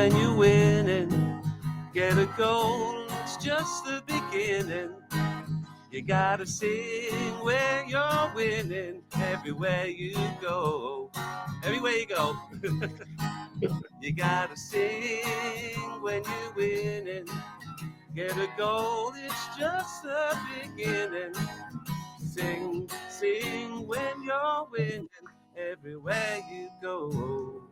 when you're winning. Get a goal, it's just the beginning. You gotta sing when you're winning. Everywhere you go. Everywhere you go. You gotta sing when you're winning. Get a goal, it's just the beginning. Sing, sing when you're winning. Everywhere you go.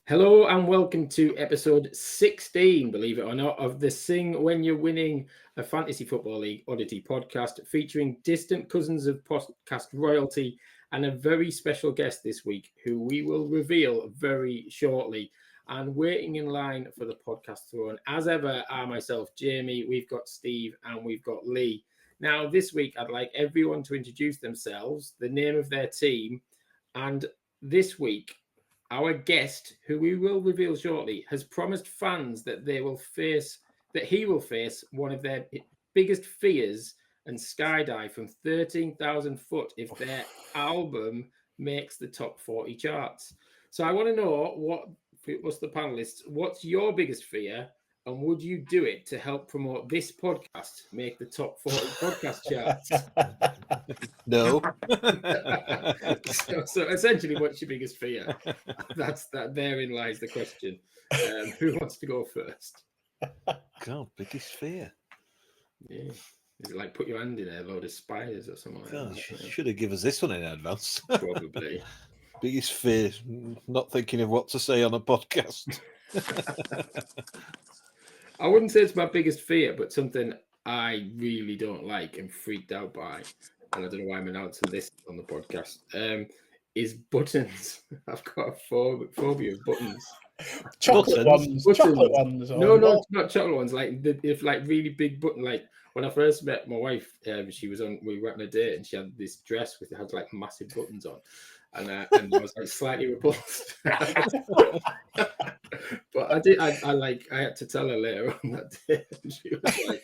Hello and welcome to episode 16, believe it or not, of the Sing When You're Winning, a Fantasy Football League oddity podcast featuring distant cousins of podcast royalty and a very special guest this week who we will reveal very shortly. And waiting in line for the podcast throne, as ever, are myself, Jamie, we've got Steve and we've got Lee. Now, this week, I'd like everyone to introduce themselves, the name of their team, and this week, our guest, who we will reveal shortly, has promised fans that he will face one of their biggest fears and skydive from 13,000 foot if their album makes the top 40 charts. So I want to know what's the panelists, what's your biggest fear, and would you do it to help promote this podcast, make the top 40 podcast charts? No. so essentially, what's your biggest fear? Therein lies the question. Who wants to go first? God, biggest fear. Yeah. Is it like put your hand in a load of spiders or something like God, that? should have given us this one in advance. Probably. Biggest fear, not thinking of what to say on a podcast. I wouldn't say it's my biggest fear, but something I really don't like and freaked out by, and I don't know why I'm announcing this on the podcast, is buttons. I've got a phobia of buttons. Chocolate ones. No, not chocolate ones. Like if really big button. Like when I first met my wife, we were on a date and she had this dress with had like massive buttons on, and I was like slightly repulsed. But I had to tell her later on that day. And she was like,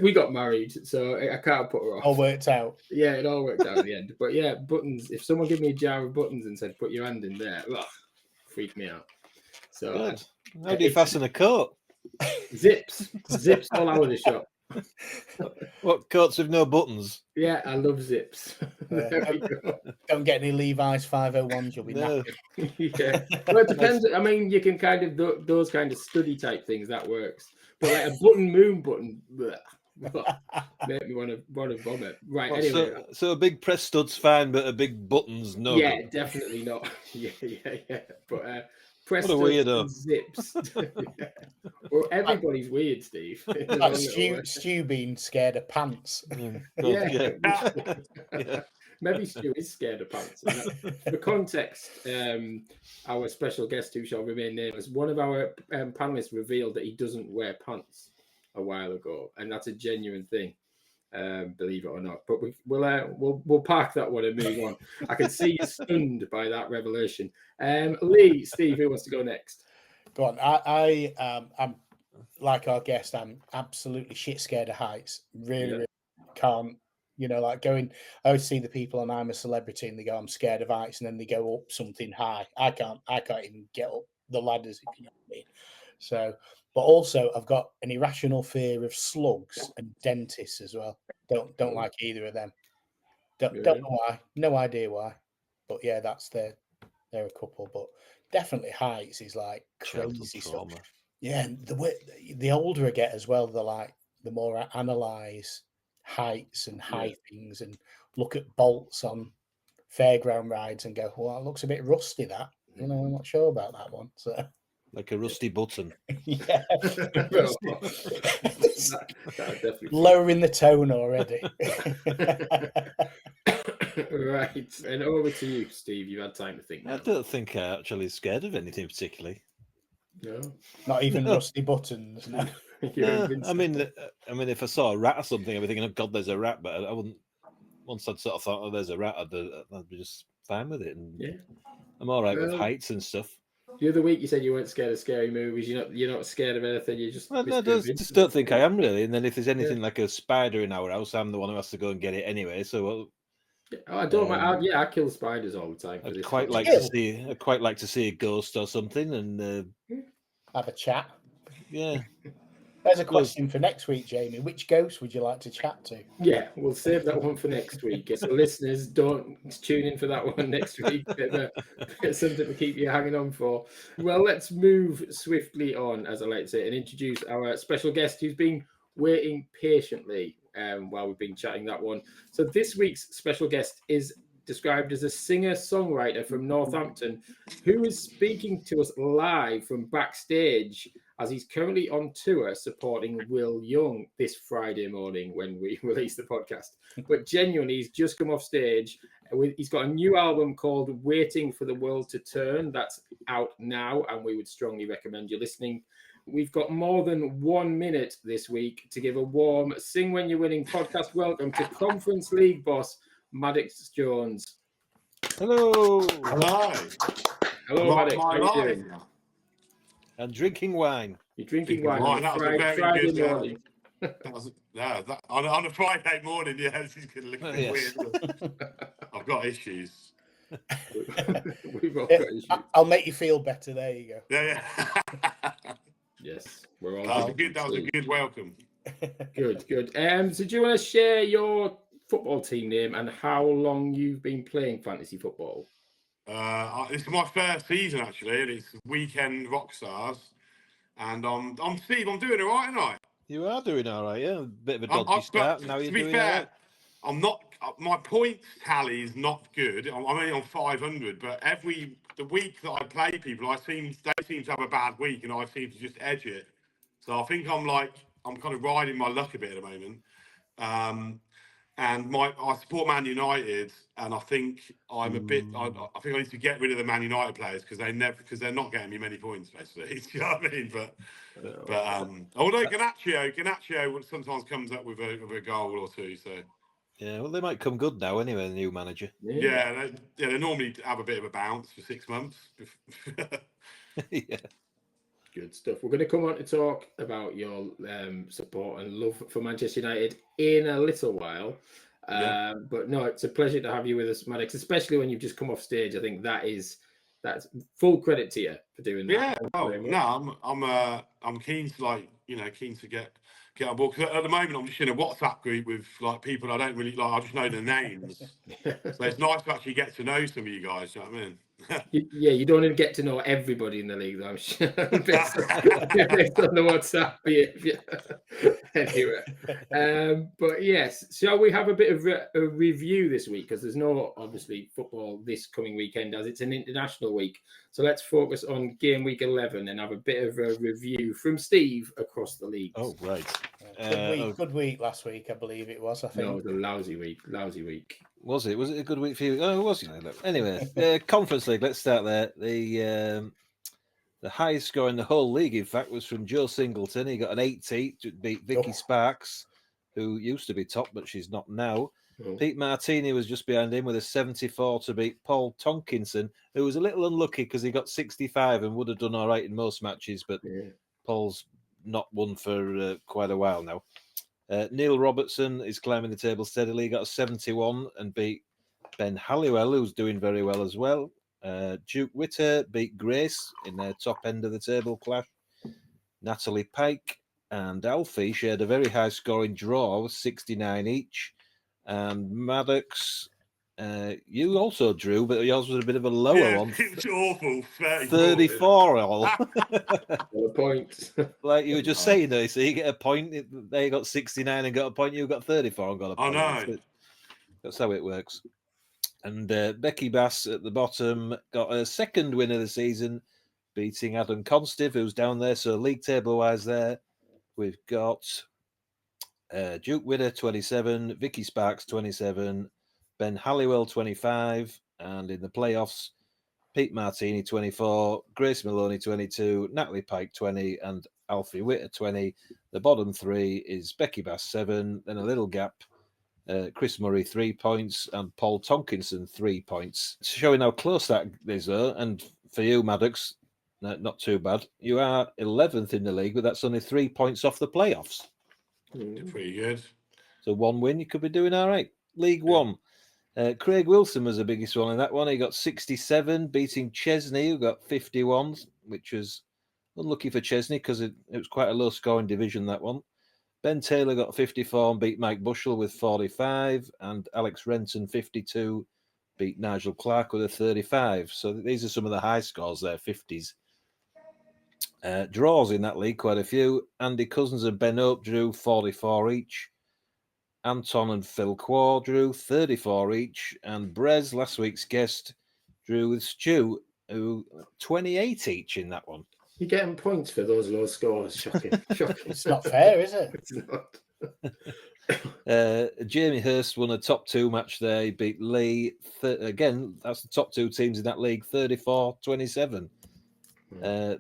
we got married, so I can't put her off. All worked out. Yeah, it all worked out in the end. But yeah, buttons. If someone gave me a jar of buttons and said, "Put your hand in there," freak me out. So how do you fasten a coat? Zips all over the shop. What, coats with no buttons? Yeah, I love zips. Don't get any Levi's 501s, you'll be No. Yeah, well, it depends. I mean, you can kind of those kind of study type things that works, but like a moon button, make me want to vomit. Right. Well, anyway, so a big press stud's fine, but a big button's no. Yeah, good. definitely not. Yeah. But press What a weirdo. zips. Well, everybody's weird, Steve. Like Stu being scared of pants. Yeah. Maybe Stu is scared of pants. For context, our special guest, who shall remain nameless, one of our panelists revealed that he doesn't wear pants a while ago, and that's a genuine thing, believe it or not. But we'll park that one and move on. I can see you stunned by that revelation. Lee, Steve, who wants to go next? Go on. I'm like our guest. I'm absolutely shit scared of heights. Really can't. Like going. I always see the people on I'm a Celebrity, and they go, "I'm scared of heights," and then they go up something high. I can't even get up the ladders, if you know what I mean. So, but also I've got an irrational fear of slugs and dentists as well. Don't like either of them. Don't know why. No idea why. But yeah, they're a couple. But definitely heights is like crazy stuff. Yeah, and the older I get as well, the more I analyse heights and high things and look at bolts on fairground rides and go, well, that looks a bit rusty, that. I'm not sure about that one. So like a rusty button. Yeah. Definitely lowering the tone already. Right. And over to you, Steve. You had time to think now. I don't think I'm actually scared of anything particularly. No. Not even rusty buttons. No. No, I mean, if I saw a rat or something, I'd be thinking, "Oh God, there's a rat." But I wouldn't. Once I'd sort of thought, "Oh, there's a rat," I'd be just fine with it. And I'm all right with heights and stuff. The other week you said you weren't scared of scary movies. You're not scared of anything. You just I just don't think I am really. And then if there's anything like a spider in our house, I'm the one who has to go and get it anyway. So I don't mind. I kill spiders all the time. I'd quite like to see a ghost or something, and have a chat. Yeah. There's a question for next week, Jamie. Which ghost would you like to chat to? Yeah, we'll save that one for next week. So listeners, don't tune in for that one next week. It's something to keep you hanging on for. Well, let's move swiftly on, as I like to say, and introduce our special guest who's been waiting patiently while we've been chatting that one. So this week's special guest is described as a singer-songwriter from Northampton who is speaking to us live from backstage as he's currently on tour supporting Will Young this Friday morning when we release the podcast. But genuinely, he's just come off stage. He's got a new album called Waiting for the World to Turn. That's out now, and we would strongly recommend you listening. We've got more than 1 minute this week to give a warm Sing When You're Winning podcast welcome to Conference League boss Maddox Jones. Hello. Hello, Maddox. How are you doing? And drinking wine. You're drinking wine on Friday morning. On a Friday morning, yeah, this is going to look a bit weird. I've got issues. We've all got issues. I'll make you feel better. There you go. Yeah. Yes, we're all. That was a good welcome. Good. So, do you want to share your football team name and how long you've been playing fantasy football? This is my first season actually, and it's Weekend Rockstars. And I'm Steve. I'm doing all right, aren't I? You are doing all right, yeah. A bit of a dodgy start. Now you're doing all right. I'm not. My points tally is not good. I'm only on 500, but the week that I play people, they seem to have a bad week, and I seem to just edge it. So I think I'm kind of riding my luck a bit at the moment. And I support Man United, and I think I'm a bit. I think I need to get rid of the Man United players because they're not getting me many points, basically. You know what I mean? But although Garnacho sometimes comes up with a goal or two, so. Yeah, well, they might come good now anyway, the new manager. Yeah, they normally have a bit of a bounce for 6 months. Yeah. Good stuff. We're going to come on to talk about your support and love for Manchester United in a little while. But no, it's a pleasure to have you with us, Maddox, especially when you've just come off stage. I think that's full credit to you for doing that. Yeah. I'm keen to get on board. Because at the moment, I'm just in a WhatsApp group with people I don't really like. I just know their names. So it's nice to actually get to know some of you guys. You know what I mean? You don't even get to know everybody in the league, though, I'm sure. based on the WhatsApp. Anyway, but yes, shall we have a bit of a review this week? Because there's no, obviously, football this coming weekend as it's an international week. So let's focus on game week 11 and have a bit of a review from Steve across the league. Oh, right. Good week last week, I believe it was. I think. No, it was a lousy week. Was it? Was it a good week for you? Oh, it was. Anyway, Conference League. Let's start there. The highest score in the whole league, in fact, was from Joe Singleton. He got an 80 to beat Vicky Sparks, who used to be top, but she's not now. Pete Martini was just behind him with a 74 to beat Paul Tonkinson, who was a little unlucky because he got 65 and would have done all right in most matches, but Paul's not won for quite a while now. Neil Robertson is climbing the table steadily. He got a 71 and beat Ben Halliwell, who's doing very well as well. Duke Witter beat Grace in their top end of the table clash. Natalie Pike and Alfie shared a very high scoring draw, 69 each. And Maddox, you also drew, but yours was a bit of a lower one. It was awful. 34 all. Points. Like you were just saying, though, so you get a point. They got 69 and got a point. You got 34 and got a point. I know. That's how it works. And Becky Bass at the bottom got a second win of the season, beating Adam Constive, who's down there. So league table-wise there, we've got Duke Widder, 27, Vicky Sparks, 27, Ben Halliwell, 25, and in the playoffs, Pete Martini, 24, Grace Maloney, 22, Natalie Pike, 20, and Alfie Witter, 20. The bottom three is Becky Bass, 7, then a little gap, Chris Murray, 3 points, and Paul Tonkinson, 3 points. Showing how close that is, though, and for you, Maddox, not too bad. You are 11th in the league, but that's only 3 points off the playoffs. Pretty good. So 1 win, you could be doing all right. League One. Craig Wilson was the biggest one in that one. He got 67, beating Chesney, who got 51, which was unlucky for Chesney because it was quite a low-scoring division, that one. Ben Taylor got 54 and beat Mike Bushell with 45, and Alex Renton, 52, beat Nigel Clark with a 35. So these are some of the high scores there, 50s. Draws in that league, quite a few. Andy Cousins and Ben Hope drew 44 each. Anton and Phil Quar drew 34 each. And Brez, last week's guest, drew with Stu, who 28 each in that one. You're getting points for those low scores. Shocking. Shocking. It's not fair, is it? It's not. Jamie Hurst won a top 2 match there. He beat Lee. Again, that's the top 2 teams in that league, 34-27.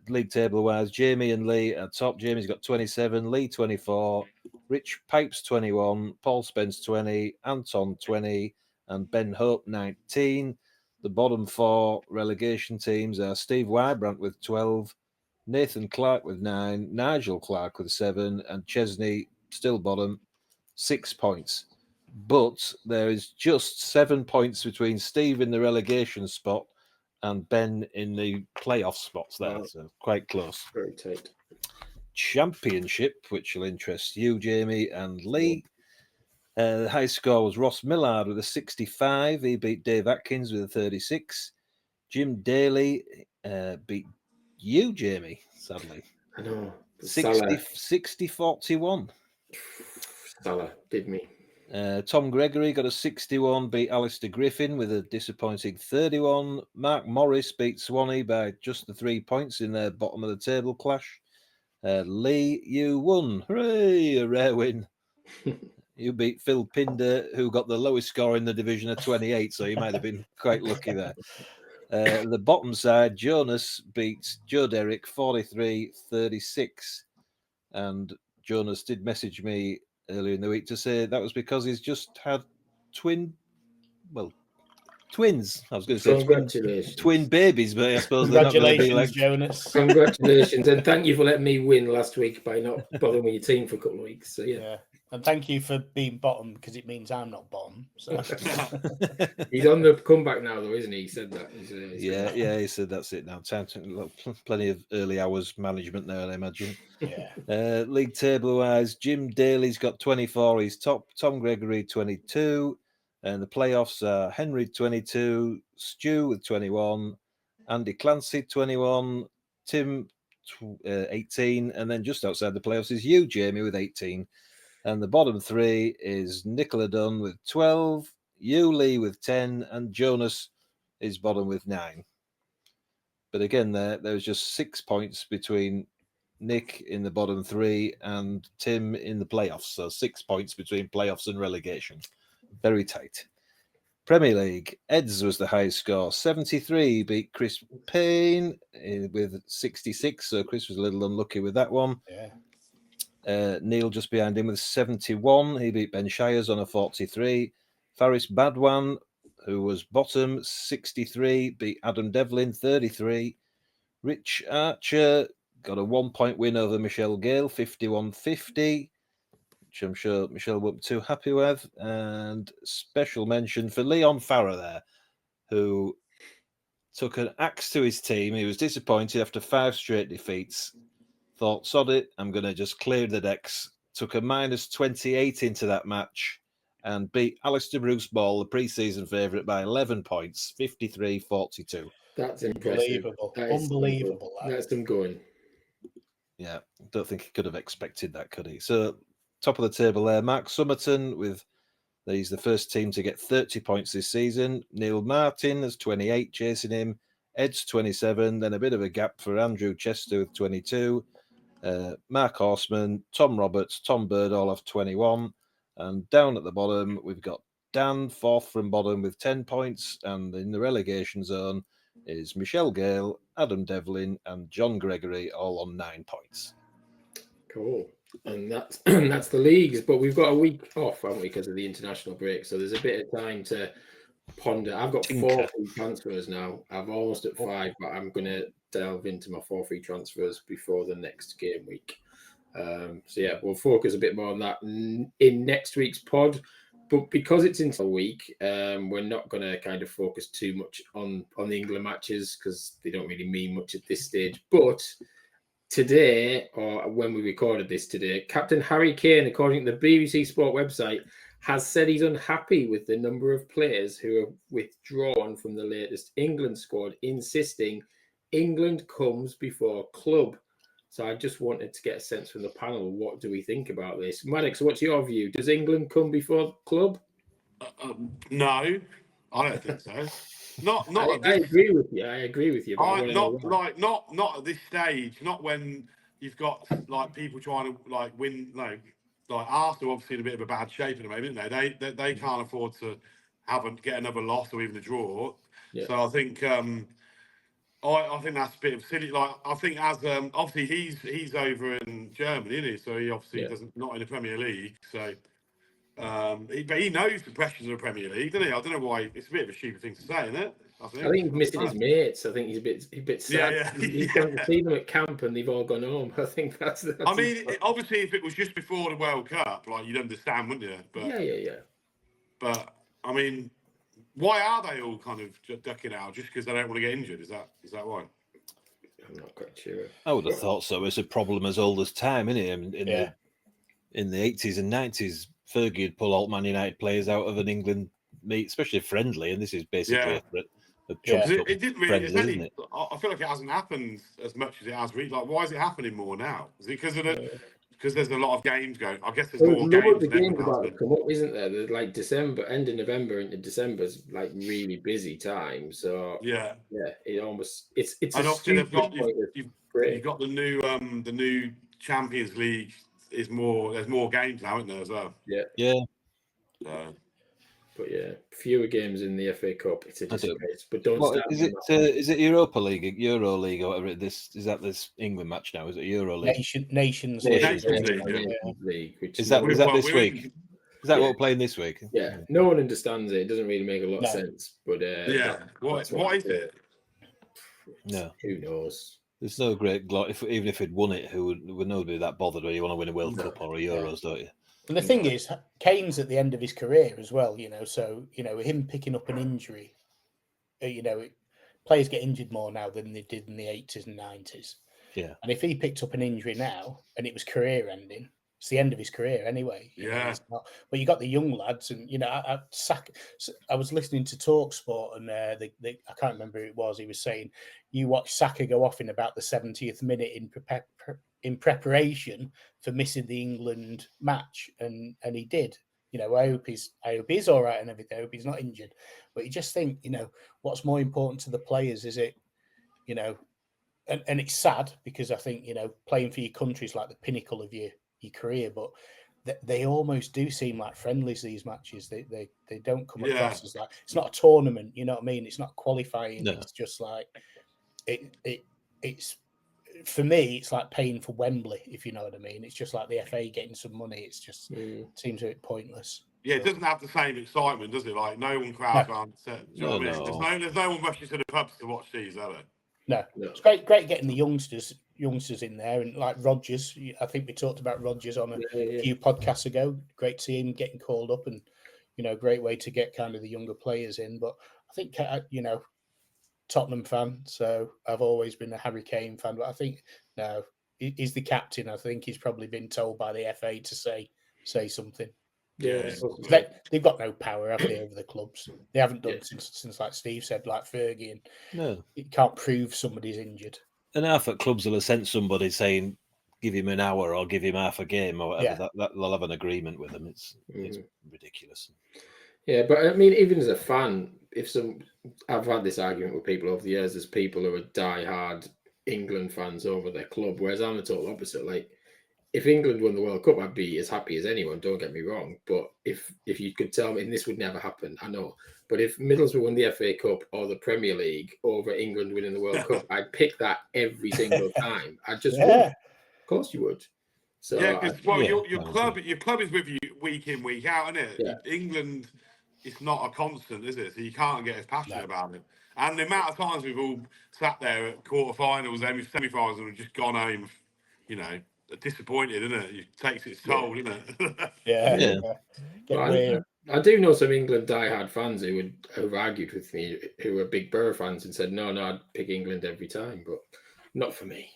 League table wise, Jamie and Lee are top. Jamie's got 27, Lee 24, Rich Pipes 21, Paul Spence 20, Anton 20, and Ben Hope 19. The bottom 4 relegation teams are Steve Wybrant with 12, Nathan Clark with 9, Nigel Clark with 7, and Chesney, still bottom, 6 points. But there is just 7 points between Steve in the relegation spot and Ben in the playoff spots there. Wow. So quite close. Very tight. Championship, which will interest you, Jamie and Lee. The high score was Ross Millard with a 65. He beat Dave Atkins with a 36. Jim Daly beat you, Jamie, sadly. I know. 60-41. Salah did me. Tom Gregory got a 61, beat Alistair Griffin with a disappointing 31. Mark Morris beat Swanee by just the 3 points in their bottom of the table clash. Lee, you won. Hooray! A rare win. You beat Phil Pinder, who got the lowest score in the division of 28, so you might have been quite lucky there. The bottom side, Jonas beat Joe Derrick 43-36. And Jonas did message me earlier in the week to say that was because he's just had twins. I was going to say twin babies, but I suppose they're not going to be like Jonas. Congratulations, and thank you for letting me win last week by not bothering with your team for a couple of weeks. So yeah. And thank you for being bottom because it means I'm not bottom. So he's on the comeback now, though, isn't he? He said that. Yeah, he said that's it now. Time to plenty of early hours management there, I imagine. Yeah. League table wise, Jim Daly's got 24. He's top. Tom Gregory 22, and the playoffs are Henry 22, Stu with 21, Andy Clancy 21, Tim 18, and then just outside the playoffs is you, Jamie, with 18. And the bottom 3 is Nicola Dunn with 12, you, Lee, with 10, and Jonas is bottom with 9. But again, there was just 6 points between Nick in the bottom 3 and Tim in the playoffs. So 6 points between playoffs and relegation. Very tight. Premier League, Eds was the highest score. 73, beat Chris Payne with 66. So Chris was a little unlucky with that one. Yeah. Neil just behind him with 71. He beat Ben Shires on a 43. Faris Badwan, who was bottom, 63, beat Adam Devlin, 33. Rich Archer got a 1 point win over Michelle Gale, 51-50, which I'm sure Michelle won't be too happy with. And special mention for Leon Farrer there, who took an axe to his team. He was disappointed after 5 straight defeats. Thought, sod it, I'm going to just clear the decks. Took a -28 into that match and beat Alistair Bruce Ball, the pre-season favourite, by 11 points, 53-42. That's impressive. Unbelievable. That's them going. Yeah, don't think he could have expected that, could he? So, top of the table there, Mark Summerton, he's the first team to get 30 points this season. Neil Martin has 28 chasing him. Ed's 27, then a bit of a gap for Andrew Chester with 22. Mark Horseman, Tom Roberts, Tom Bird all have 21. And down at the bottom, we've got Dan, 4th from bottom with 10 points. And in the relegation zone is Michelle Gale, Adam Devlin, and John Gregory, all on 9 points. Cool. And that's that's the leagues. But we've got a week off, haven't we, because of the international break. So there's a bit of time to ponder. I've got 4 free transfers now. I've almost at 5, but I'm going to delve into my 4 free transfers before the next game week. So yeah, we'll focus a bit more on that in next week's pod. But because it's into a week, we're not going to kind of focus too much on the England matches because they don't really mean much at this stage. But today, or when we recorded this today, Captain Harry Kane, according to the BBC Sport website, has said he's unhappy with the number of players who have withdrawn from the latest England squad, insisting England comes before club. So I just wanted to get a sense from the panel. What do we think about this? Maddox, what's your view? Does England come before club? No, I don't think so. Not at I this. agree with you. I agree with you. But I not at this stage. Not when you've got like people trying to like win. Like Arsenal, obviously in a bit of a bad shape at the moment, isn't they? They can't afford to get another loss or even a draw. Yeah. So I think I think that's a bit of silly. Like I think as obviously he's over in Germany, isn't he? So he obviously not in the Premier League. So. But he knows the pressures of the Premier League, doesn't he? I don't know why. It's a bit of a stupid thing to say, isn't it? I think he's missing his mates. I think he's a bit sad. Yeah. He's going to see them at camp and they've all gone home. I think that's I mean, obviously, if it was just before the World Cup, like you'd understand, wouldn't you? But yeah. But I mean, why are they all kind of ducking out? Just because they don't want to get injured? Is that why? I'm not quite sure. I would have thought so. It's a problem as old as time, isn't it? In the 80s and 90s, Fergie would pull all Man United players out of an England meet, especially friendly, and this is basically a it didn't really. friendly, isn't it? I feel like it hasn't happened as much as it has. Really, like, why is it happening more now? Is it because there's a lot of games going? I guess there's more games. The games about to come up, isn't there? There's like December, end of November into December's like really busy time. So it almost it's. And obviously you've got the new Champions League. There's more games now, isn't there, as well? Yeah. But fewer games in the FA Cup. It's a disgrace. But don't start. Is it Europa League, Euro League, or whatever? Is that this England match now? Is it Euro League? Nations League. Is that this week? Is that what we're playing this week? Yeah. No one understands it. It doesn't really make a lot of sense. But what is it? No. Who knows? There's no great glory. Even if he'd won it, who would nobody be that bothered? Where you want to win a World Cup or a Euros, don't you? And the thing is, Kane's at the end of his career as well. So him picking up an injury. Players get injured more now than they did in the 80s and 90s. Yeah. And if he picked up an injury now and it was career ending, it's the end of his career anyway. But you got the young lads, and I was listening to TalkSport, and I can't remember who it was. He was saying you watch Saka go off in about the 70th minute in preparation for missing the England match, and he did. I hope he's all right and everything. I hope he's not injured. But you just think, what's more important to the players? Is it, and it's sad because I think playing for your country is like the pinnacle of your career, but they almost do seem like friendlies, these matches. They don't come across as like, it's not a tournament, you know what I mean? It's not qualifying. No. It's just like it's for me, it's like paying for Wembley, if you know what I mean. It's just like the FA getting some money. It's just seems a bit pointless. Yeah, it doesn't have the same excitement, does it? Like no one crowds around. Do you know what I mean? There's no one rushing to the pubs to watch these, are there? No. It's great getting the youngsters in there, and like Rodgers. I think we talked about Rodgers on a few podcasts ago. Great to see him getting called up, and great way to get kind of the younger players in. But I think Tottenham fan, so I've always been a Harry Kane fan. But I think now he's the captain. I think he's probably been told by the FA to say something. Yeah, they've got no power, have they, over the clubs? They haven't done since like Steve said, like Fergie, and you can't prove somebody's injured. And half at clubs will have sent somebody saying, give him an hour or give him half a game or whatever. That they'll have an agreement with them. It's ridiculous. Yeah, but I mean, even as a fan, I've had this argument with people over the years. There's people who are die-hard England fans over their club, whereas I'm the total opposite. Like, if England won the World Cup, I'd be as happy as anyone. Don't get me wrong. But if you could tell me, and this would never happen, I know. But if Middlesbrough won the FA Cup or the Premier League over England winning the World Cup, I'd pick that every single time. I just would. Of course you would. So your club is with you week in, week out, isn't it? Yeah. England, it's not a constant, is it? So you can't get as passionate about it. And the amount of times we've all sat there at quarterfinals, semi-finals, and just gone home, disappointed, isn't it? It takes its toll, doesn't it? Get weird. I do know some England diehard fans who've argued with me, who are big Borough fans, and said, no, I'd pick England every time, but not for me.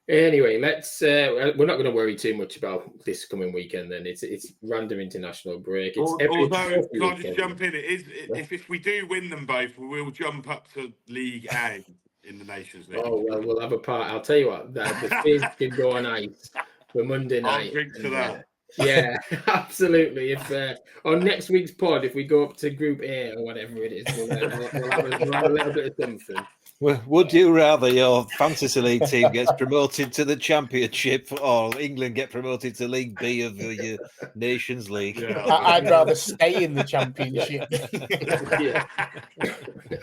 Anyway, let's. We're not going to worry too much about this coming weekend. Then it's random international break. It's Although, trophy can I just weekend. jump in? If we do win them both, we will jump up to League A in the Nations League. Oh well, we'll have a part. I'll tell you what, the fizz can go on ice for Monday night. I'll drink to that. Yeah, absolutely. If on next week's pod, if we go up to Group A or whatever it is, we'll have a little bit of something. Would you rather your fantasy league team gets promoted to the Championship or England get promoted to League B of your Nations League? Yeah. I'd rather stay in the Championship. Yeah,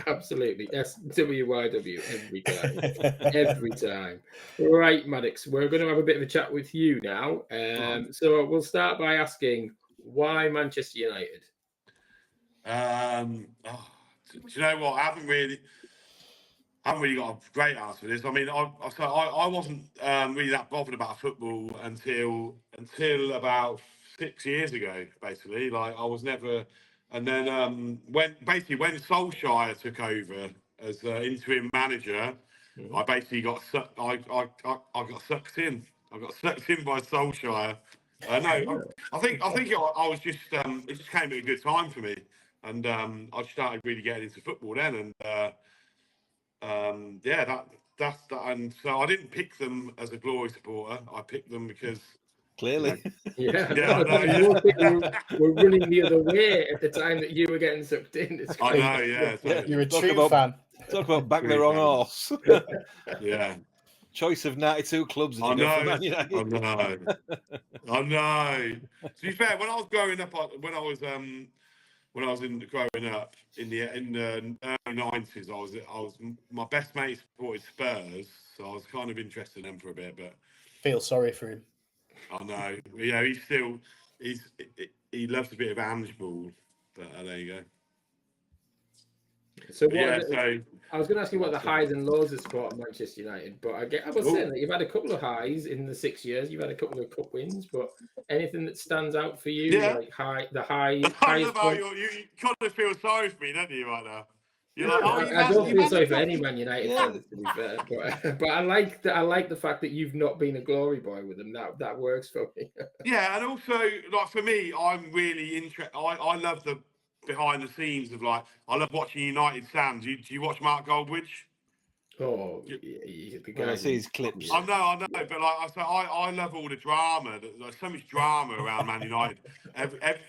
absolutely. SWYW every time. Every time. Right, Maddox, we're going to have a bit of a chat with you now. So we'll start by asking, why Manchester United? Do you know what? I haven't really got a great answer for this. I mean, I wasn't really that bothered about football until about 6 years ago. Basically, like I was never. And then when Solskjaer took over as interim manager, I basically got sucked. I got sucked in. I got sucked in by Solskjaer. No, I think I was just it just came at a good time for me, and I started really getting into football then, and that's that. And so I didn't pick them as a Glory supporter. I picked them because Clearly. We're running the other way at the time that you were getting sucked in. I know, yeah. So, You're a true fan. Talk about back the wrong horse. yeah. Choice of 92 clubs. I know. To be fair, when I was growing up, when I was growing up in the early 90s, I was my best mate supported Spurs, so I was kind of interested in them for a bit. But Feel sorry for him. I know, yeah, he loves a bit of handball, but there you go. So I was going to ask you what the highs and lows of support of Manchester United, but I was saying that you've had a couple of highs in the 6 years. You've had a couple of cup wins, but anything that stands out for you, like I love how you kind of feel sorry for me, don't you, right now? You're like, I don't feel sorry for any Man United fans, to be fair, but I like the fact that you've not been a glory boy with them. That works for me. Yeah, and also like for me, I'm really interested. I love the behind the scenes of I love watching United stands. Do you watch Mark Goldwich? Oh, I see his clips. I know, but I love all the drama. There's so much drama around Man United.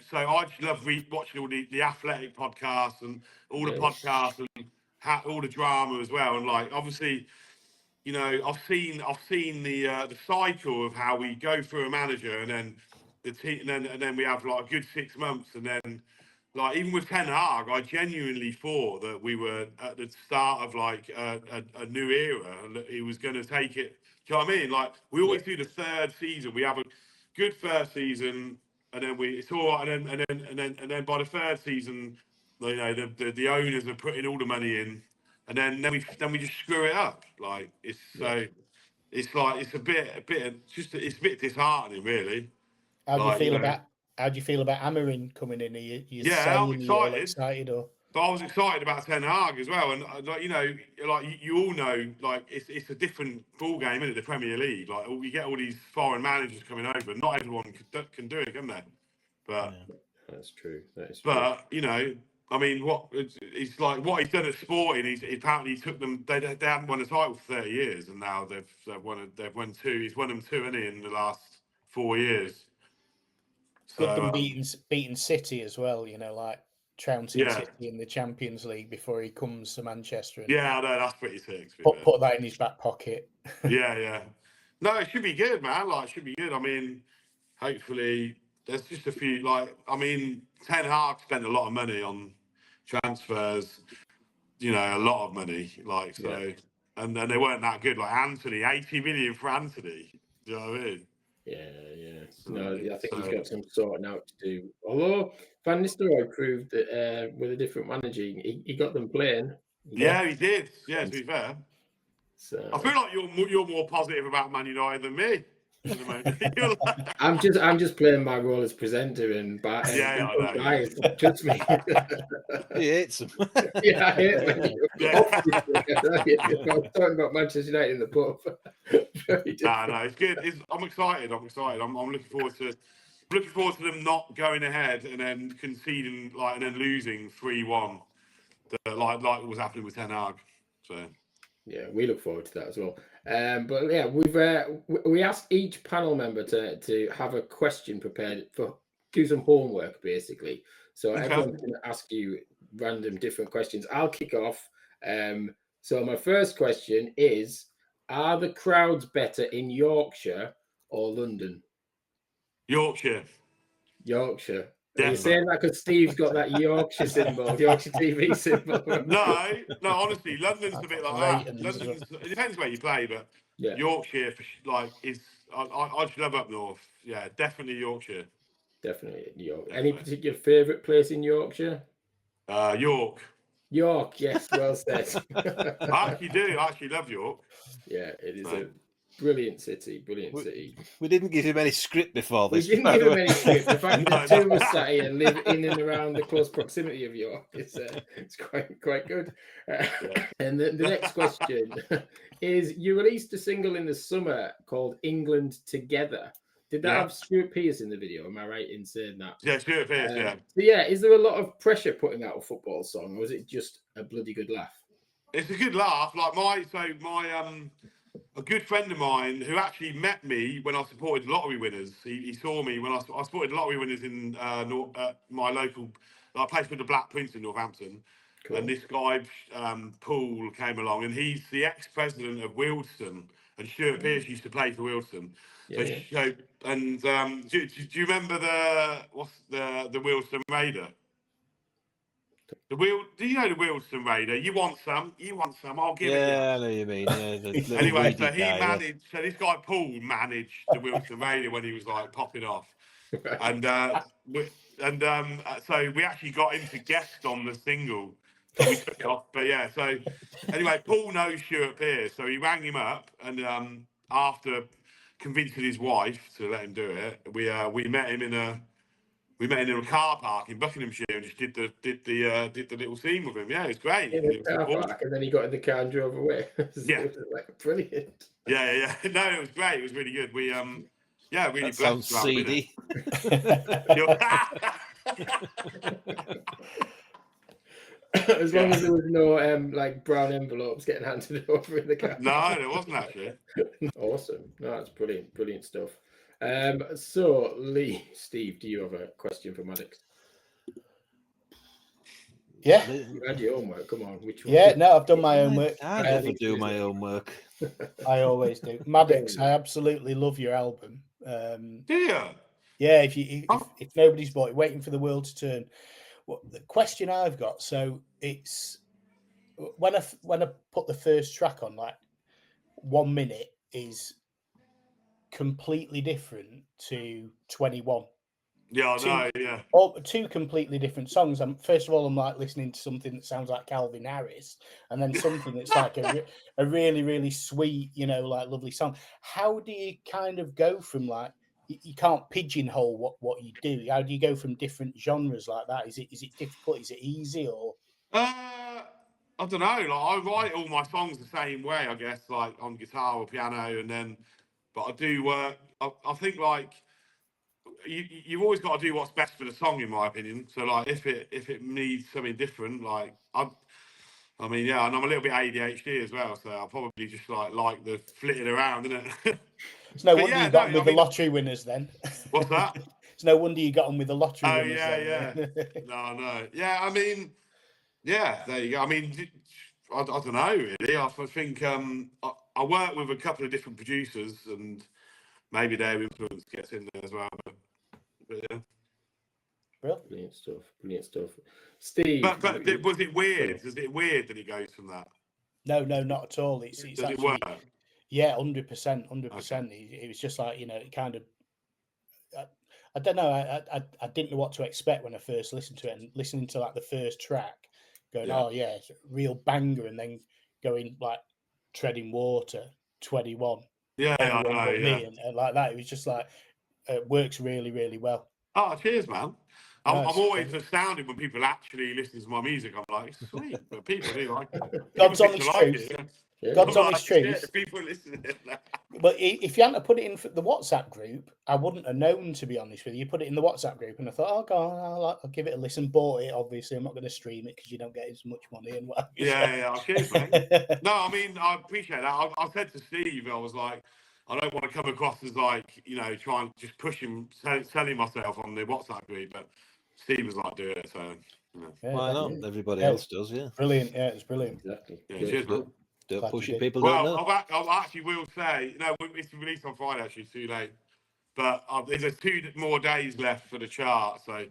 So I just love watching all the athletic podcasts and all the podcasts and all the drama as well. And obviously, I've seen the cycle of how we go through a manager and then the team, and then we have a good 6 months, and then. Even with Ten Hag, I genuinely thought that we were at the start of a new era, and that he was going to take it. Do you know what I mean? We always do the third season. We have a good first season, and then it's all right, and then by the third season, the owners are putting all the money in, and then we just screw it up. It's a bit disheartening, really. How do you feel about? How do you feel about Amarin coming in? Are you I was excited. Excited or? But I was excited about Ten Hag as well, and you all know, it's a different ball game, isn't it? The Premier League, you get all these foreign managers coming over. Not everyone can do it, can they? But that's true. That is true. But I mean, what he's done at Sporting. He's apparently took them. They haven't won a title for 30 years, and now they've won two. He's won them two, hasn't he, in the last 4 years. Got them beating City as well, trouncing City in the Champions League before he comes to Manchester. And I know, that's pretty sick. Put that in his back pocket. Yeah. No, it should be good, man. It should be good. I mean, hopefully, there's just a few. Ten Hag spent a lot of money on transfers. A lot of money. And then they weren't that good. Anthony, 80 million for Anthony. Do you know what I mean? Yeah. No, I think he's got some sorting out to do. Although Van Nistelrooy proved that with a different manager, he got them playing. He did. Yeah, to be fair. So I feel like you're more positive about Man United than me. You know what I mean? You're like, I'm just playing my role as presenter and Yeah, I know, yeah. biased. Trust me. He hates them. Yeah, I hate when you. Yeah. Obviously, I was talking about Manchester United in the pub. Very different. No, it's good. I'm excited. I'm looking forward to them not going ahead and then conceding and then losing 3-1. Like was happening with Ten Hag. So Yeah, we look forward to that as well. But yeah, we asked each panel member to have a question prepared for do some homework basically. So Okay. everyone's going to ask you random different questions. I'll kick off. So my first question is: are the crowds better in Yorkshire or London? Yorkshire. Yorkshire. Are you Definitely. saying that because Steve's got that Yorkshire symbol, Yorkshire TV symbol? No, honestly, London's a bit like that. Leighton's. It depends where you play, but Yeah, Yorkshire is. I just love up north. Yeah, definitely Yorkshire. definitely York. Definitely. Any particular favourite place in Yorkshire? York. York, yes, well said. I actually do. I actually love York. Yeah, it is So- a brilliant city. Brilliant city. We didn't give him any script before We this. didn't by give the him way. any script. The fact that No, two of us sat here and live in and around the close proximity of York is it's quite good. And the next question is: you released a single in the summer called "England Together." Did that Yeah. have Stuart Pearce in the video? Am I right in saying that? Yeah, Stuart Pearce. Yeah. So yeah, is there a lot of pressure putting out a football song, or is it just a bloody good laugh? It's a good laugh. Like a good friend of mine who actually met me when I supported lottery winners. He saw me when I supported lottery winners in my local place with the Black Prince in Northampton. Cool. And this guy, Paul, came along, and he's the ex-president of Wealdstone. And Stuart Pearce used to play for Wealdstone. Yeah, Do you remember the Wealdstone Raider? Do you know the Wealdstone Raider? You want some? I'll give it you. Yeah, I know what you mean. Yeah, the little Anyway, weedy so he guy, managed. So this guy Paul managed the Wealdstone Raider when he was like popping off, and so we actually got him to guest on the single. So we took it off, but yeah. So anyway, Paul knows Stuart Pearce, so he rang him up, and after convincing his wife to let him do it, we met him in a car park in Buckinghamshire and just did the little scene with him. Yeah, it was great. in the car park, and then he got in the car and drove away. Yeah. It was like brilliant. Yeah. No, it was great. It was really good. We really That sounds blessed to have him in seedy. it. As long as there was no like brown envelopes getting handed over in the car. No, there wasn't actually. Awesome. No, that's brilliant stuff. So Lee, Steve, do you have a question for Maddox? Yeah. You had your homework. Come on, which one? Yeah, no, I've done my own work. I never do my own work. I always do. Maddox, I absolutely love your album. Do you? Yeah, if nobody's bought it, Waiting for the World to Turn. Well, the question I've got, so it's when I put the first track on, like 1 minute is completely different to 21. Yeah, no, yeah. Two completely different songs. First of all, I'm like listening to something that sounds like Calvin Harris, and then something that's like a really, really sweet, like lovely song. How do you kind of go from like, you can't pigeonhole what you do. How do you go from different genres like that? Is it difficult? Is it easy or? I don't know. Like I write all my songs the same way, I guess, like on guitar or piano, but I do work. I think like. You've always got to do what's best for the song, in my opinion. So, like, if it needs something different, like I mean, yeah, and I'm a little bit ADHD as well, so I'll probably just like the flitting around, isn't it? It's no wonder you got on with the lottery winners then. What's that? It's no wonder you got on with the lottery Oh winners. yeah. No. Yeah, I mean, yeah, there you go. I mean, I don't know really. I think I work with a couple of different producers, and maybe their influence gets in there as well. But yeah. Brilliant stuff. Steve. But was it weird? Is it weird that it goes from that? No, not at all. It's Does actually, it work? Yeah, 100%. It was just like, it kind of. I don't know. I didn't know what to expect when I first listened to it, and listening to like the first track, going, oh yeah, it's a real banger, and then going like Treading Water, 21. Yeah, I anyone know. but Yeah. me, and like that. It was just like it works really, really well. Oh, cheers, man. I'm Nice. always astounded when people actually listen to my music. I'm like, sweet, but people do like it. People God's seem honest to like truth. it. Yeah. God's I'm honest like, truth. shit, people listen to it. But if you hadn't put it in the WhatsApp group, I wouldn't have known, to be honest with you. You put it in the WhatsApp group, and I thought, oh, go on, I'll give it a listen. Bought it, obviously. I'm not going to stream it because you don't get as much money and whatever. Yeah, cheers, mate. No, I mean, I appreciate that. I said to Steve, I was like, I don't want to come across as like, trying to just pushing, selling myself on the WhatsApp group, but Steve was like, do it. So, Yeah, Why not? definitely. Everybody Yeah. else does, yeah. Brilliant. Yeah, it's brilliant. Exactly. yeah, Good. cheers, man. Don't Glad push you it, did. people don't Well, know. I actually will say, it's released on Friday, actually, it's too late. But there's 2 more days left for the chart, so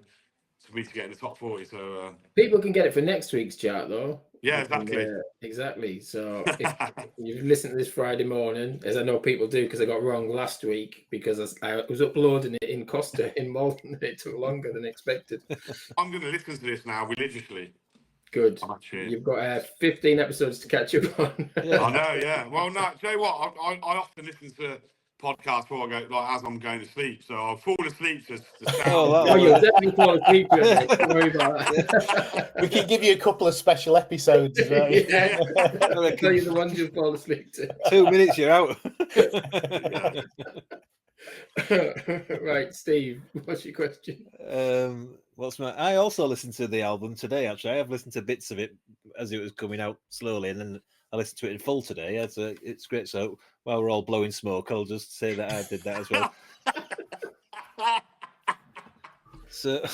for me to get in the top 40. So People can get it for next week's chart, though. yeah, They can, exactly. exactly. So if you've listened to this Friday morning, as I know people do, because I got wrong last week because I was uploading it in Costa in Malton, and it took longer than expected. I'm going to listen to this now religiously. Good. I'm actually. You've got 15 episodes to catch up on. I know, yeah. Well, no, tell you what, I often listen to podcasts before I go, like as I'm going to sleep. So I'll fall asleep to sound. Oh, you'll definitely fall asleep to it, mate. Don't worry about that. We can give you a couple of special episodes. Right? Yeah. I'll tell you the ones you'll fall asleep to. 2 minutes, you're out. Right, Steve, what's your question? I also listened to the album today, actually. I have listened to bits of it as it was coming out slowly, and then I listened to it in full today. It's great. So while we're all blowing smoke, I'll just say that I did that as well. So,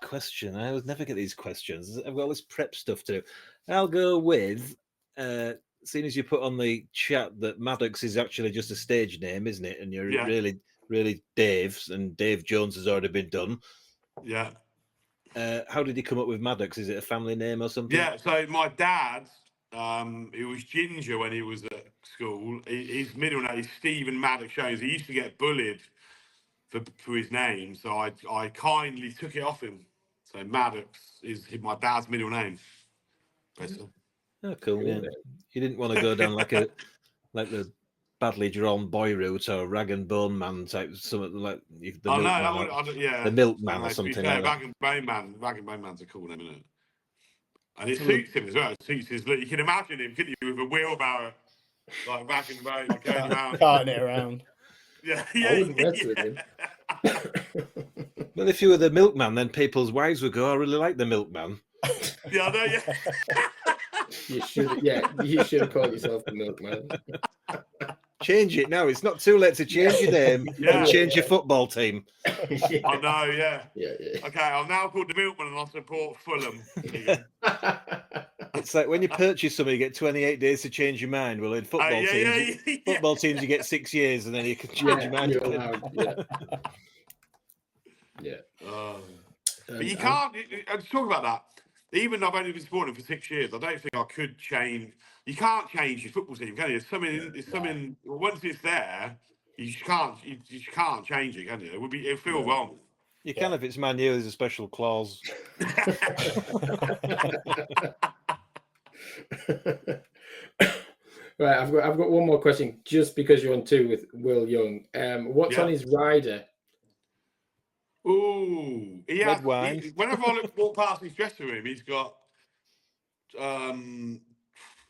question. I would never get these questions. I've got all this prep stuff to do. I'll go with, seeing as you put on the chat that Maddox is actually just a stage name, isn't it? And you're really Dave's, and Dave Jones has already been done. Yeah. How did he come up with Maddox? Is it a family name or something? Yeah, so my dad, he was Ginger when he was at school. His middle name is Stephen Maddox Jones. He used to get bullied for his name, so I kindly took it off him. So Maddox is my dad's middle name. Basically. Oh, cool. Yeah. You didn't want to go down like the badly drawn boy route or rag and bone man type, something like the Milkman. The Milkman or something like that. Rag and bone man's a cool name, isn't it? And it suits him as well. It suits his look. You can imagine him, couldn't you, with a wheelbarrow, like rag and bone, like going around, carting it around. Yeah. I wouldn't mess with him. Well, if you were the Milkman, then people's wives would go, I really like the Milkman. Yeah, I know, yeah. You should have called yourself the Milkman. Change it now. It's not too late to change your name and change your football team. I know, yeah. Yeah. Okay, I'm now called the Milkman and I support Fulham. It's like when you purchase something, you get 28 days to change your mind. Well, in football teams, you get 6 years and then you can change your mind. But you can't. Let's talk about that. Even though I've only been supporting for 6 years, I don't think I could change. You can't change your football team, can you? There's something. Once it's there, you just can't. You just can't change it, can you? It'd feel wrong. You can if it's Man Utd. There's a special clause. Right, I've got one more question. Just because you're on 2 with Will Young, what's on his rider? Ooh, Red wine. Whenever I walk past his dressing room, he's got.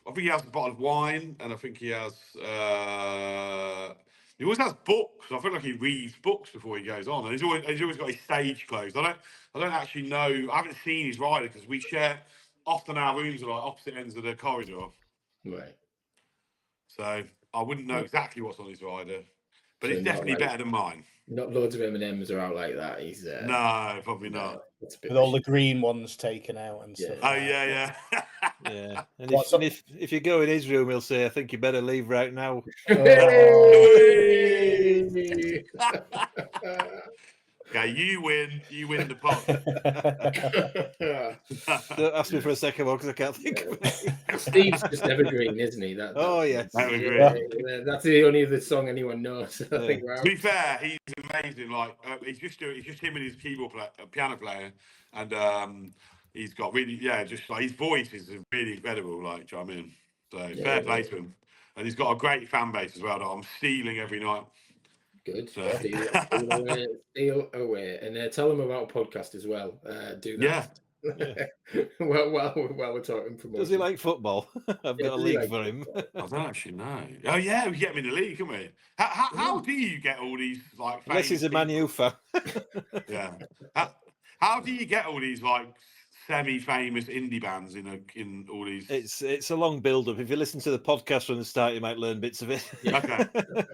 I think he has a bottle of wine, and I think he has. He always has books. I feel like he reads books before he goes on, and he's always got his stage clothes. I don't actually know. I haven't seen his rider because we share. Often our rooms are like opposite ends of the corridor. Right. So I wouldn't know exactly what's on his rider, but it's definitely better than mine. Not loads of M&Ms are out like that. He's no, probably not. With all the green ones taken out and stuff. Oh yeah. Yeah. And if you go in his room, he'll say, "I think you better leave right now." Okay, you win the pot. Don't ask me for a second one because I can't think of it. Steve's just evergreen, isn't he? Yes. That's the only other song anyone knows. I think. To be fair, he's amazing. Like he's just him and his piano player, and he's got really just like his voice is really incredible. Like, do you know what I mean? So fair play to him. and he's got a great fan base as well that I'm stealing every night. Good. So- Steal away. And tell them about a podcast as well. Do Yeah. that. While we're talking promotion. Does he like football? I've Yeah, got a does he league like for him. I don't actually know. Oh yeah, we can get him in the league, can we? How do you get all these like? Unless he's a famous Man U fan. people? Yeah. How do you get all these like semi-famous indie bands in all these? It's a long build-up. If you listen to the podcast from the start, you might learn bits of it. Okay.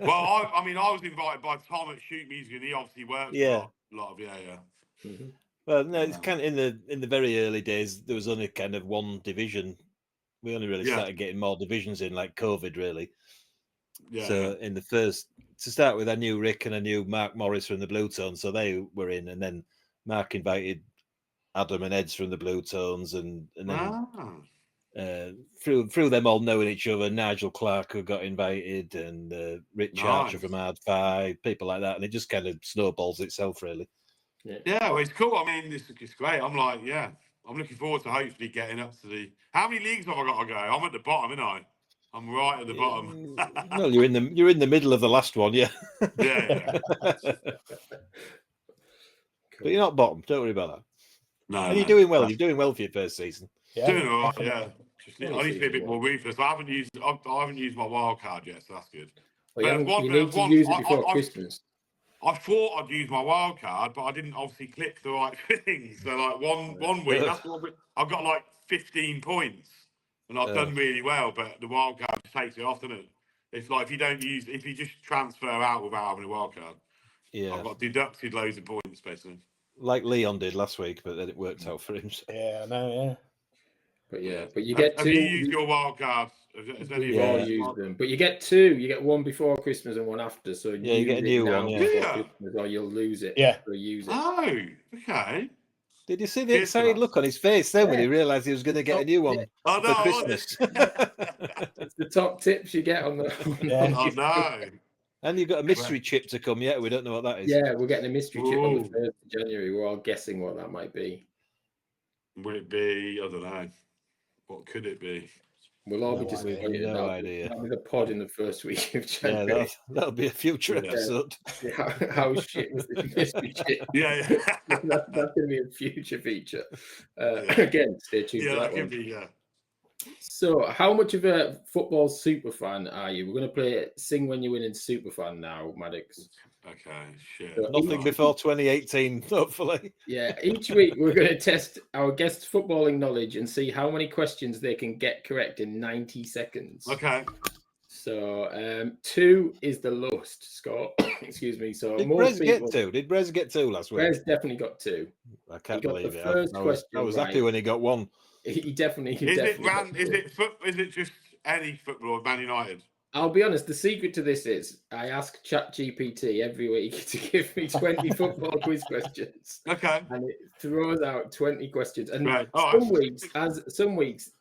Well, I mean, I was invited by Tom at Shoot Music, and he obviously works Yeah. a lot of yeah. Mhm. Well, no, it's kind of in the very early days. There was only kind of one division. We only really Yeah. started getting more divisions in like COVID, really. Yeah. So in the first, to start with, I knew Rick and I knew Mark Morris from the Blue Tones, so they were in, and then Mark invited Adam and Eds from the Blue Tones, and then through them all knowing each other, Nigel Clark who got invited, and Rich Archer Nice. from Hard Five, people like that, and it just kind of snowballs itself, really. Yeah, well, it's cool. I mean, it's great. I'm like, yeah, I'm looking forward to hopefully getting up to the. How many leagues have I got to go? I'm at the bottom, aren't I? I'm right at the bottom. Well, you're in the middle of the last one, yeah. Yeah. But you're not bottom. Don't worry about that. No, And you're doing well. You're doing well for your first season. Yeah, doing all right. definitely. Yeah. I need to be a bit more ruthless. I haven't used my wild card yet, so that's good. Well, But you need to use it before Christmas. I thought I'd use my wild card, but I didn't obviously click the right thing. So like one week, that's what I've got like 15 points, and I've done really well. But the wild card just takes it off, doesn't it? It's like if you just transfer out without having a wild card, Yeah. I've got deducted loads of points basically. Like Leon did last week, but then it worked out for him. Yeah, I know, But you get Have two. you used your wild cards? Has any of We've all you used them, but you get two. You get one before Christmas and one after. So Yeah, you get a use it new now one, yeah. before Yeah. Christmas, or you'll lose it. Yeah. So use it. Oh, okay. Did you see the Cheers to excited that. look on his face then when he realised he was going to get a new one Oh, for no, Christmas? It's the top tips you get on the. Yeah. Oh no. And you've got a mystery chip to come yet. We don't know what that is. Yeah, we're getting a mystery chip on the Ooh. 1st of January. We're all guessing what that might be. Would it be? I don't know. What could it be? We'll all No be idea. disappointed. No idea. That'll be the pod in the first week of Yeah, January. that'll be a future Yeah. episode. How shit was the mystery chip? Yeah, That's going to be a future feature. Yeah. Again, stay tuned yeah, for that that one. could be. Yeah. So, how much of a football super fan are you? We're going to play Sing When You Win in super fan now, Maddox. Okay. Shit. So Nothing before 2018, hopefully. Yeah, each week we're going to test our guests' footballing knowledge and see how many questions they can get correct in 90 seconds. Okay. So, 2 is the lowest score. Excuse me. So, Did most Brez get 2? Did Brez get 2 last week? Brez definitely got 2. I can't got believe the it. first I question was right. happy when he got 1. He definitely. Is it got 2. is it just any football of Man United? I'll be honest, the secret to this is I ask ChatGPT every week to give me 20 football quiz questions. Okay. And it throws out 20 questions. And Right. some weeks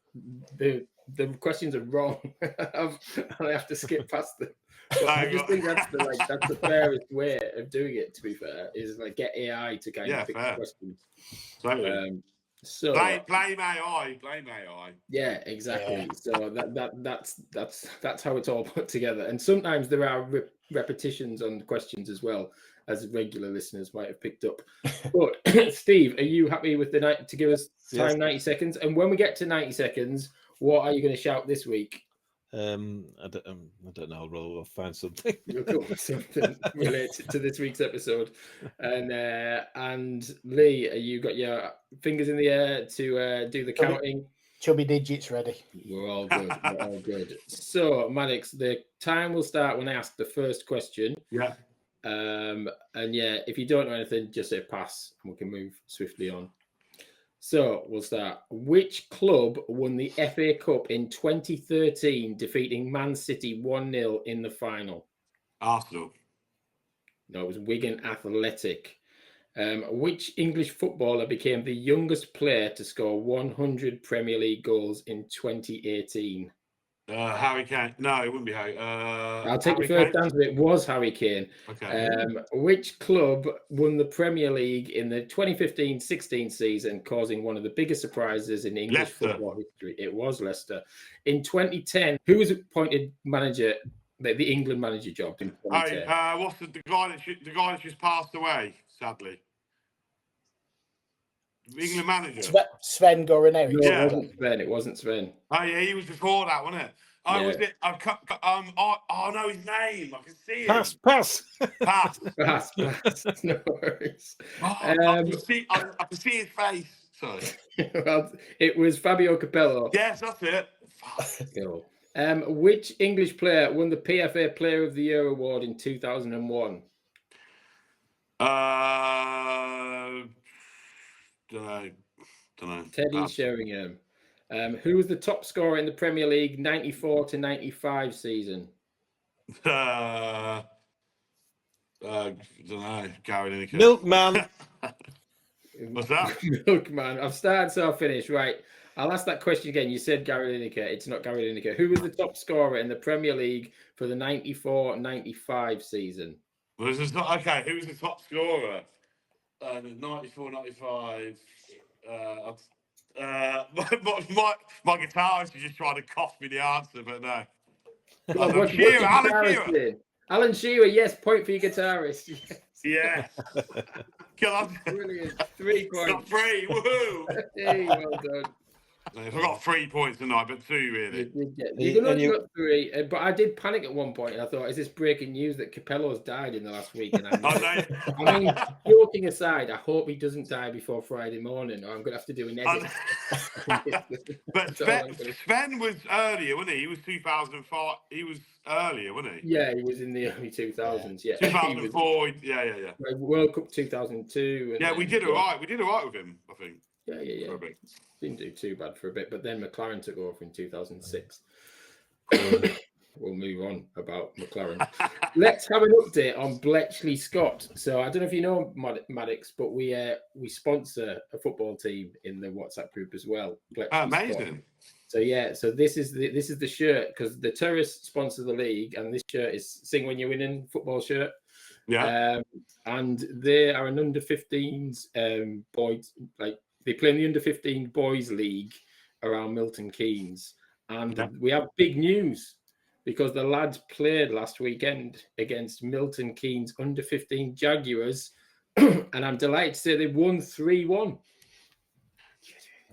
the questions are wrong. And I have to skip past them. But I just think that's the fairest way of doing it, to be fair, is like get AI to kind of pick the questions. Totally. So blame AI. Blame AI. yeah, exactly. So that's how it's all put together. And sometimes there are repetitions on the questions as well, as regular listeners might have picked up. But Steve, are you happy with the night to give us time? Yes. 90 seconds. And when we get to 90 seconds, what are you going to shout this week? I don't know. I'll find something. You'll come with something related to this week's episode. And Lee, you got your fingers in the air to do the counting? Chubby digits ready. We're all good. We're all good. So, Maddox, the time will start when I ask the first question. Yeah. And yeah, if you don't know anything, just say pass, and we can move swiftly on. So we'll start. Which club won the FA Cup in 2013, defeating Man City 1-0 in the final? Arsenal. No, it was Wigan Athletic. Which English footballer became the youngest player to score 100 Premier League goals in 2018? Harry Kane. No, it wouldn't be Harry. I'll take Harry your first Kane? answer. It was Harry Kane. Okay. Which club won the Premier League in the 2015-16 season, causing one of the biggest surprises in English Leicester. football history? It was Leicester. In 2010, who was appointed manager, the England manager job in 2010? What's the guy that just passed away? Sadly, England manager. Sven Goran Eriksson. No, Yeah. it wasn't Sven. It wasn't Sven. Oh yeah, he was before that, wasn't it? Oh, Yeah. was it? I know his name. I can see him. Pass. Pass. Pass. No worries. I can see his face. Sorry. Well, it was Fabio Capello. Yes, that's it. Cool. Which English player won the PFA Player of the Year award in 2001? Don't know. Teddy Pass. Sheringham. Who was the top scorer in the Premier League 94 to 95 season? Don't know. Gary Lineker. Milkman. What's that? Milkman. I've started, so I've finished. Right. I'll ask that question again. You said Gary Lineker. It's not Gary Lineker. Who was the top scorer in the Premier League for the 94-95 season? Well, this is not okay. Who was the top scorer? 94, 95. My guitarist is just trying to cough me the answer, but no. Come on, Alan Shearer. Alan Shearer, yes, point for your guitarist. Yes. Brilliant. 3 points. Got 3. Woohoo! Hey, well done. If I got 3 points tonight, but 2 really. You got 3, but I did panic at one point, and I thought, is this breaking news that Capello's died in the last week? And I mean, joking aside, I hope he doesn't die before Friday morning, or I'm going to have to do an edit. But Sven was earlier, wasn't he? He was 2005. He was earlier, wasn't he? Yeah, he was in the early 2000s. Yeah, 2004. Yeah. World Cup 2002. Yeah, we did all right. We did all right with him, I think. Yeah. Didn't do too bad for a bit, but then McLaren took over in 2006. We'll move on about McLaren. Let's have an update on Bletchley Scott. So I don't know if you know Maddox, but we sponsor a football team in the WhatsApp group as well. Amazing. Scott. So this is the shirt, because the Terrace sponsor the league, and this shirt is "Sing When You're Winning" football shirt. Yeah. And they are an under 15s boys, like they play in the under 15 boys league around Milton Keynes. And we have big news, because the lads played last weekend against Milton Keynes under 15 Jaguars, and I'm delighted to say they won 3-1.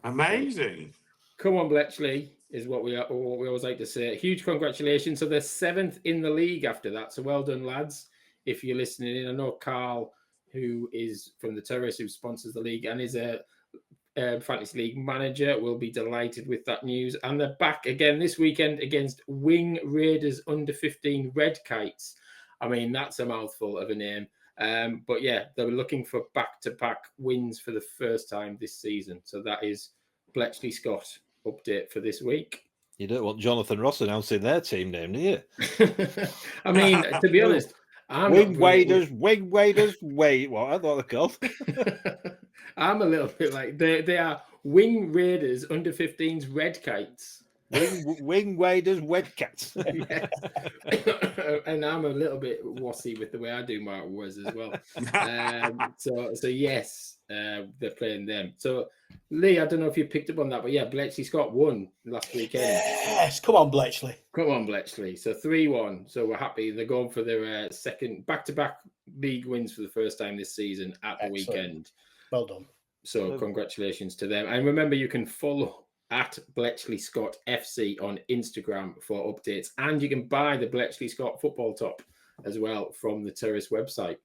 Amazing. Come on, Bletchley, is what we always like to say. Huge congratulations. So they're 7th in the league after that. So well done, lads. If you're listening in, I know Carl, who is from the Terrace, who sponsors the league and is a fantasy league manager, will be delighted with that news. And they're back again this weekend against Wing Raiders under 15 Red Kites. I mean, that's a mouthful of a name. But yeah, they were looking for back-to-back wins for the first time this season. So that is Bletchley Scott update for this week. You don't want Jonathan Ross announcing their team name, do you? I mean, to be honest, Wing Waders, wait. What I thought they're called. I'm a little bit like they are Wing Raiders under 15s Red Kites. Wing Waders, Wed Cats. And I'm a little bit wassy with the way I do my words as well. So yes, they're playing them. So Lee, I don't know if you picked up on that, but yeah, Bletchley Scott won last weekend. Yes, come on, Bletchley. Come on, Bletchley. So 3-1. So we're happy. They're going for their second back-to-back league wins for the first time this season at the weekend. Well done. So congratulations to them. And remember, you can follow at Bletchley Scott FC on Instagram for updates. And you can buy the Bletchley Scott football top as well from the Terrace website.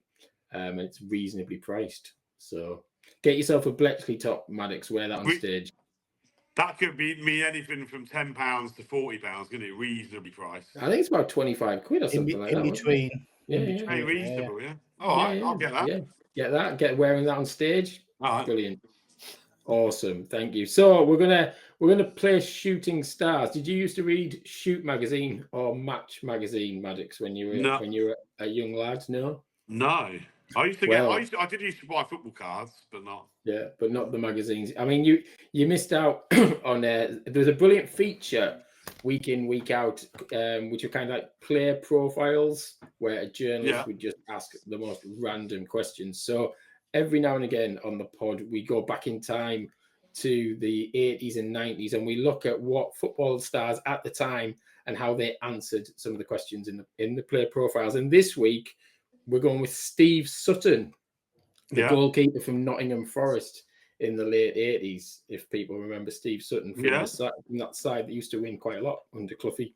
And it's reasonably priced. So get yourself a Bletchley top, Maddox. Wear that on stage. That could mean anything from £10 to £40, couldn't it? Reasonably priced. I think it's about 25 quid or something like that. In between. Hey, reasonable, yeah. All right, I'll get that. Yeah. Get that. Get wearing that on stage. All right. Brilliant. Awesome. Thank you. So we're gonna play Shooting Stars. Did you used to read Shoot magazine or Match magazine, Maddox, when you were a young lad? No. No. I did used to buy football cards, but not. Yeah, but not the magazines. I mean, you missed out on. There was a brilliant feature week in, week out, which are kind of like player profiles, where a journalist would just ask the most random questions. So every now and again on the pod, we go back in time to the 80s and 90s, and we look at what football stars at the time and how they answered some of the questions in the player profiles. And this week, we're going with Steve Sutton, the goalkeeper from Nottingham Forest in the late 80s, if people remember Steve Sutton from, from that side that used to win quite a lot under Cloughie.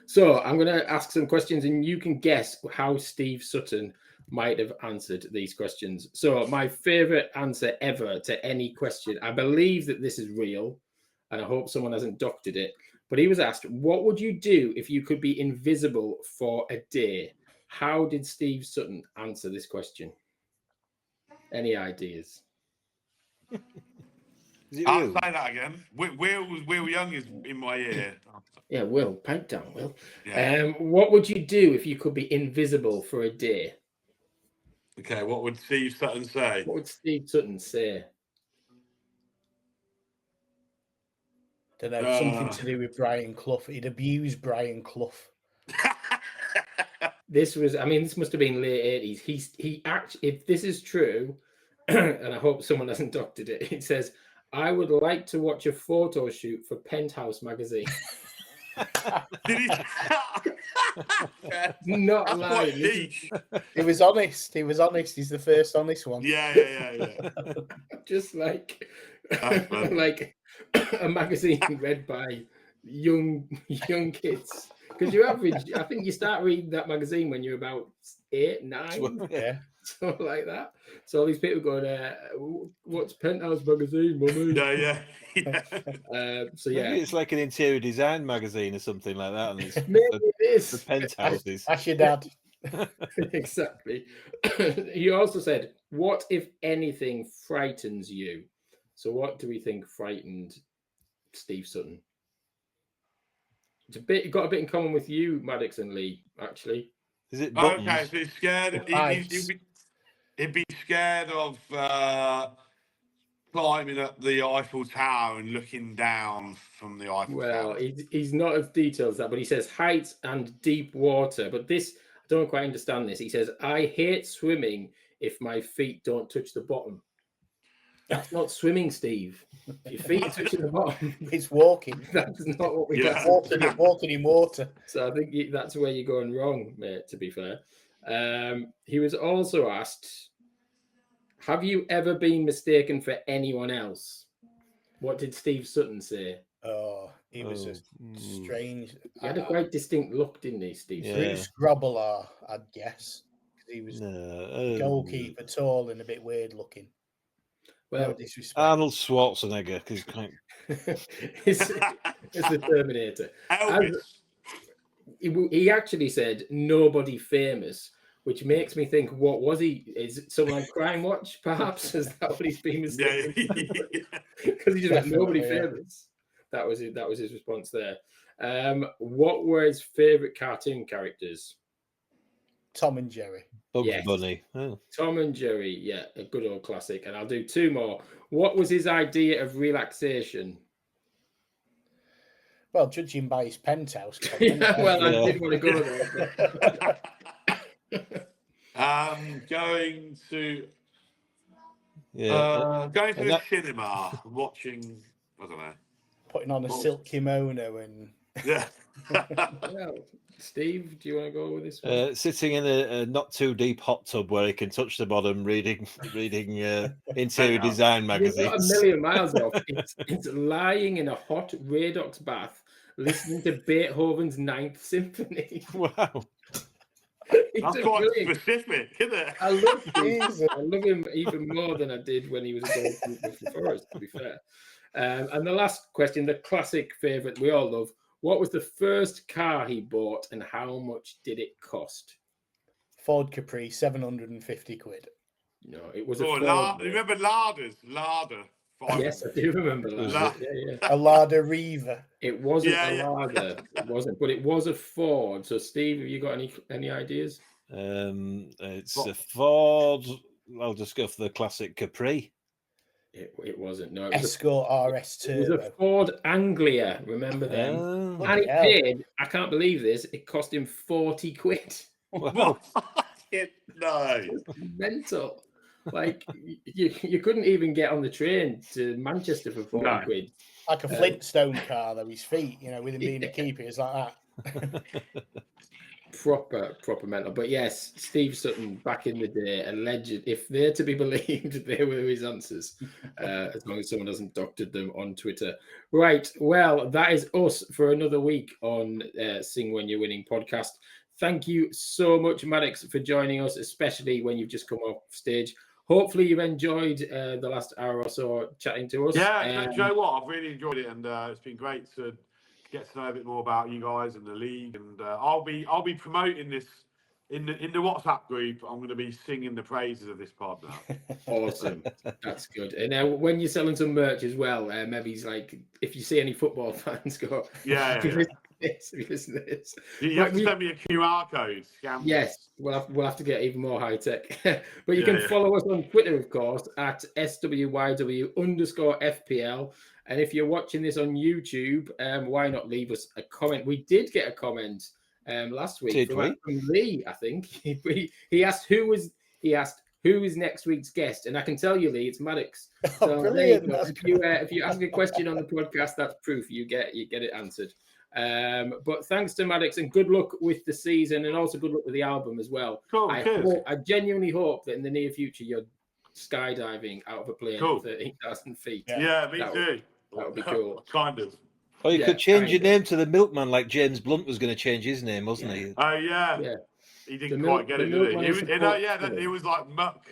So I'm going to ask some questions, and you can guess how Steve Sutton might have answered these questions. So my favourite answer ever to any question, I believe that this is real, and I hope someone hasn't doctored it, but he was asked, what would you do if you could be invisible for a day? How did Steve Sutton answer this question? Any ideas? I'll say that again. Will Young is in my ear. Yeah, Will, pipe down, Will. Yeah. What would you do if you could be invisible for a day? Okay, what would Steve Sutton say? What would Steve Sutton say? Don't know, something to do with Brian Clough. He'd abuse Brian Clough. This must have been late 80s. He actually, if this is true, and I hope someone hasn't doctored it, it says, I would like to watch a photo shoot for Penthouse magazine. Did he? Not lying. He was honest. He's the first honest one. Yeah. Just like like a magazine read by young kids. Because I think you start reading that magazine when you're about 8, 9. Yeah. Something like that. So all these people going, what's Penthouse magazine, mummy? Yeah. So yeah, maybe it's like an interior design magazine or something like that, and it's maybe it is the penthouses. Ask your dad. Exactly. He also said, what if anything frightens you? So what do we think frightened Steve Sutton? It got a bit in common with you, Maddox and Lee, actually. Is it buttons? Okay, so he's scared. He'd be scared of climbing up the Eiffel Tower and looking down from the Eiffel Tower. Well, he's not as detailed as that, but he says height and deep water. But this, I don't quite understand this. He says, I hate swimming if my feet don't touch the bottom. That's not swimming, Steve. If your feet are touching the bottom, it's walking. That's not what we got. Walking in water. So I think that's where you're going wrong, mate, to be fair. He was also asked, have you ever been mistaken for anyone else? What did Steve Sutton say? Oh, he was a strange. He had a quite distinct look, didn't he, Steve? Yeah. Bruce Grobbelaar, I'd guess. Because he was goalkeeper, tall and a bit weird looking. Well, no disrespect. Arnold Schwarzenegger, because it's the Terminator. He actually said nobody famous, which makes me think, what was he? Is it someone like Crime Watch, perhaps? Is that what he's been mistaken? Because he just went nobody famous. That was his response there. What were his favourite cartoon characters? Tom and Jerry. Bugs Bunny. Oh. Tom and Jerry, yeah, a good old classic. And I'll do 2 more. What was his idea of relaxation? Well, judging by his penthouse. I did want to go there. Going to the cinema, watching, I don't know. Putting on a silk kimono and... Yeah. Well, Steve, do you want to go with this one? Sitting in a not too deep hot tub where he can touch the bottom, reading interior design magazines. Not a million miles off. It's lying in a hot Radox bath, listening to Beethoven's 9th Symphony. Wow. That's quite specific, isn't it? I love him even more than I did when he was a goalkeeper for Forest, to be fair. And the last question, the classic favourite we all love. What was the first car he bought and how much did it cost? Ford Capri, 750 quid. No, it was a Ford. Remember Larder's? Larder. Yes, I do remember that. A Larder Reaver. It wasn't a Larder. It wasn't, but it was a Ford. So, Steve, have you got any ideas? It's a Ford. I'll just go for the classic Capri. It wasn't. No, it was Escort RS it was a Turbo. Ford Anglia. Remember them? Oh, And Bloody it hell. paid. I can't believe this. It cost him 40 quid. wow. No. Mental. Like you couldn't even get on the train to Manchester for 40 No. quid. Like a Flintstone car, though, his feet, with him being a keeper, it's like that. Proper mental. But yes, Steve Sutton back in the day, alleged, if they're to be believed, they were his answers. As long as someone hasn't doctored them on Twitter. Right. Well, that is us for another week on Sing When You're Winning podcast. Thank you so much, Maddox, for joining us, especially when you've just come off stage. Hopefully you've enjoyed the last hour or so chatting to us. Yeah, do you know what? I've really enjoyed it, and it's been great to get to know a bit more about you guys and the league. And I'll be promoting this in the WhatsApp group. I'm going to be singing the praises of this pod now. Awesome. That's good. And when you're selling some merch as well, maybe it's like, if you see any football fans go, Yeah. listen to this. You have to send me a QR code. Yes, we'll have to get even more high tech. But you can follow us on Twitter, of course, at SWYW_FPL. And if you're watching this on YouTube, why not leave us a comment? We did get a comment last week from Lee, I think. He asked who is next week's guest, and I can tell you, Lee, it's Maddox. So Brilliant. if you ask a question on the podcast, that's proof you get it answered. But thanks to Maddox, and good luck with the season, and also good luck with the album as well. Cool. I genuinely hope that in the near future you're skydiving out of a plane at 13,000 feet. Yeah, me too. That would be cool. Kind of. Or you could change your name to the Milkman, like James Blunt was going to change his name, wasn't he? Oh yeah. He didn't quite get it, did he? It was like muck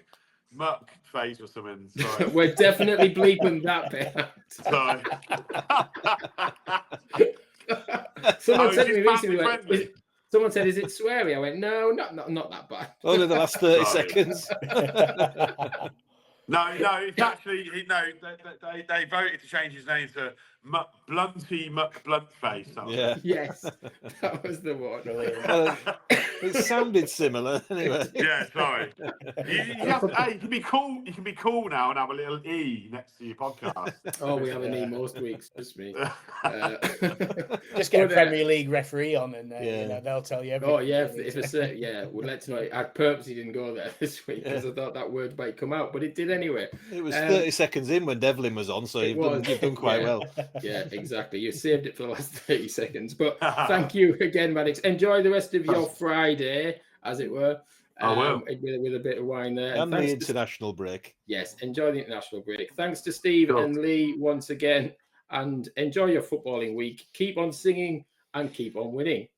face or something. Sorry. We're definitely bleeping that bit out. Sorry. Someone said to me recently, someone said, "Is it sweary?" I went, "No, not that bad." Only the last 30 seconds. No, it's actually they voted to change his name to Blunty Bluntface. Yeah. Yes, that was the one. It sounded similar anyway. Yeah, sorry. You can be cool. You can be cool now and have a little E next to your podcast. Oh, we have an E most weeks. Just me. Just get a Premier League referee on, and they'll tell you everything. Oh yeah, well, let's know. I purposely didn't go there this week because I thought that word might come out, but it did anyway. It was 30 seconds in when Devlin was on, so you've done quite well. Yeah, exactly. You saved it for the last 30 seconds. But thank you again, Maddox. Enjoy the rest of your Friday, as it were. I will. With a bit of wine there. And the international break. Yes, enjoy the international break. Thanks to Steve and Lee once again. And enjoy your footballing week. Keep on singing and keep on winning.